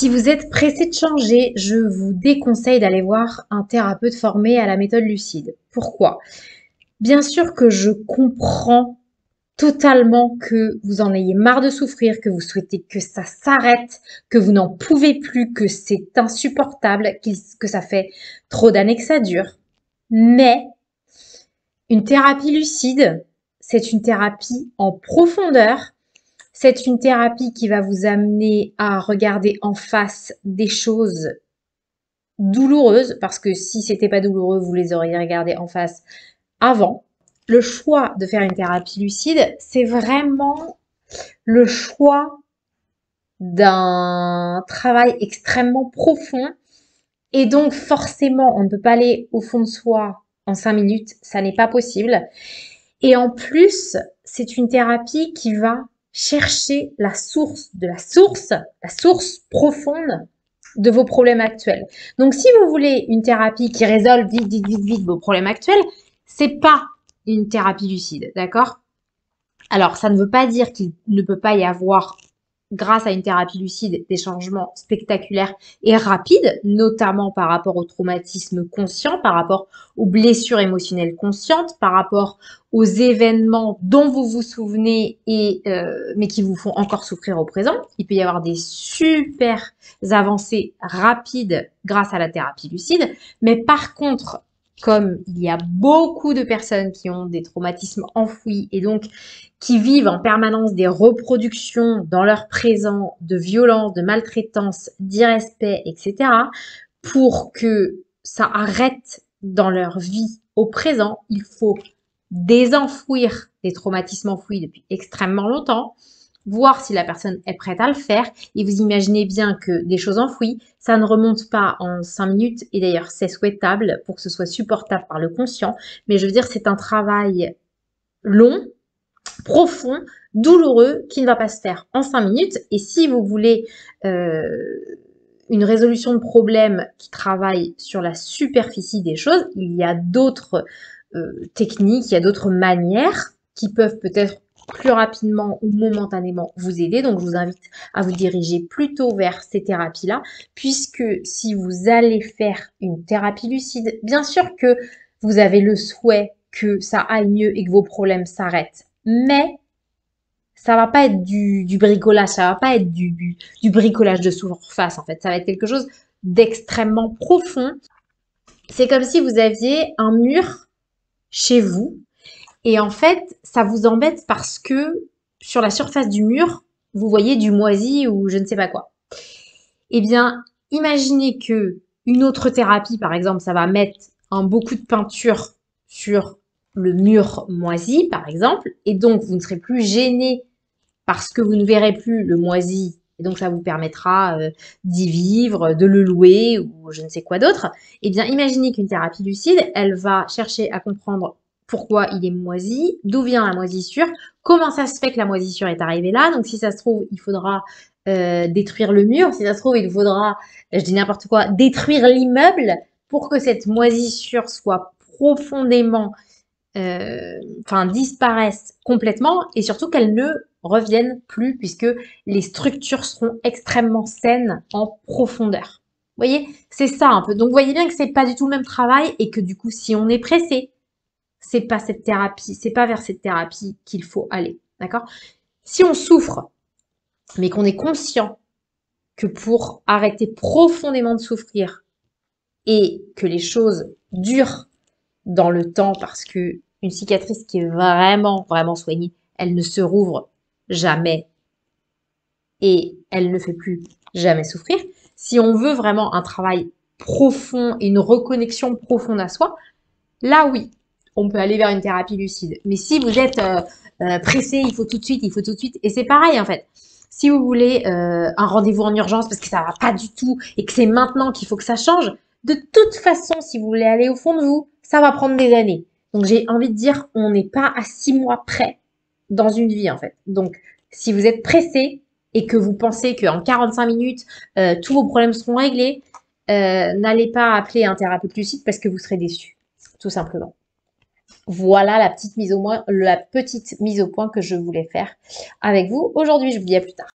Si vous êtes pressé de changer, je vous déconseille d'aller voir un thérapeute formé à la méthode lucide. Pourquoi? Bien sûr que je comprends totalement que vous en ayez marre de souffrir, que vous souhaitez que ça s'arrête, que vous n'en pouvez plus, que c'est insupportable, que ça fait trop d'années que ça dure. Mais une thérapie lucide, c'est une thérapie en profondeur. C'est une thérapie qui va vous amener à regarder en face des choses douloureuses, parce que si c'était pas douloureux, vous les auriez regardées en face avant. Le choix de faire une thérapie lucide, c'est vraiment le choix d'un travail extrêmement profond. Et donc, forcément, on ne peut pas aller au fond de soi en 5 minutes. Ça n'est pas possible. Et en plus, c'est une thérapie qui va chercher la source la source profonde de vos problèmes actuels. Donc, si vous voulez une thérapie qui résolve vite vos problèmes actuels, c'est pas une thérapie lucide, d'accord? Alors, ça ne veut pas dire qu'il ne peut pas y avoir, grâce à une thérapie lucide, des changements spectaculaires et rapides, notamment par rapport au traumatisme conscient, par rapport aux blessures émotionnelles conscientes, par rapport aux événements dont vous vous souvenez mais qui vous font encore souffrir au présent. Il peut y avoir des super avancées rapides grâce à la thérapie lucide, mais par contre, comme il y a beaucoup de personnes qui ont des traumatismes enfouis et donc qui vivent en permanence des reproductions dans leur présent de violence, de maltraitance, d'irrespect, etc., pour que ça arrête dans leur vie au présent, il faut désenfouir des traumatismes enfouis depuis extrêmement longtemps, voir si la personne est prête à le faire. Et vous imaginez bien que des choses enfouies, ça ne remonte pas en 5 minutes. Et d'ailleurs, c'est souhaitable pour que ce soit supportable par le conscient. Mais je veux dire, c'est un travail long, profond, douloureux, qui ne va pas se faire en 5 minutes. Et si vous voulez une résolution de problème qui travaille sur la superficie des choses, il y a d'autres techniques, il y a d'autres manières qui peuvent peut-être plus rapidement ou momentanément vous aider. Donc, je vous invite à vous diriger plutôt vers ces thérapies-là, puisque si vous allez faire une thérapie lucide, bien sûr que vous avez le souhait que ça aille mieux et que vos problèmes s'arrêtent. Mais ça va pas être du bricolage, ça va pas être du bricolage de surface en fait. Ça va être quelque chose d'extrêmement profond. C'est comme si vous aviez un mur chez vous et en fait, ça vous embête parce que sur la surface du mur, vous voyez du moisi ou je ne sais pas quoi. Eh bien, imaginez que une autre thérapie, par exemple, ça va mettre un beaucoup de peinture sur le mur moisi, par exemple, et donc vous ne serez plus gêné parce que vous ne verrez plus le moisi, et donc ça vous permettra d'y vivre, de le louer ou je ne sais quoi d'autre. Eh bien, imaginez qu'une thérapie lucide, elle va chercher à comprendre pourquoi il est moisi, d'où vient la moisissure, comment ça se fait que la moisissure est arrivée là. Donc, si ça se trouve, il faudra détruire le mur. Si ça se trouve, il faudra, je dis n'importe quoi, détruire l'immeuble pour que cette moisissure soit profondément disparaissent complètement et surtout qu'elles ne reviennent plus puisque les structures seront extrêmement saines en profondeur. Vous voyez, c'est ça un peu. Donc vous voyez bien que c'est pas du tout le même travail et que du coup, si on est pressé, c'est pas cette thérapie, c'est pas vers cette thérapie qu'il faut aller. D'accord? Si on souffre, mais qu'on est conscient que pour arrêter profondément de souffrir et que les choses durent dans le temps parce que une cicatrice qui est vraiment soignée, elle ne se rouvre jamais et elle ne fait plus jamais souffrir. Si on veut vraiment un travail profond et une reconnexion profonde à soi, là oui, on peut aller vers une thérapie lucide. Mais si vous êtes pressé, il faut tout de suite, et c'est pareil en fait. Si vous voulez un rendez-vous en urgence parce que ça va pas du tout et que c'est maintenant qu'il faut que ça change, de toute façon, si vous voulez aller au fond de vous, ça va prendre des années. Donc j'ai envie de dire, on n'est pas à 6 mois près dans une vie en fait. Donc si vous êtes pressé et que vous pensez qu'en 45 minutes, tous vos problèmes seront réglés, n'allez pas appeler un thérapeute lucide parce que vous serez déçu, tout simplement. Voilà la petite mise au point que je voulais faire avec vous aujourd'hui. Je vous dis à plus tard.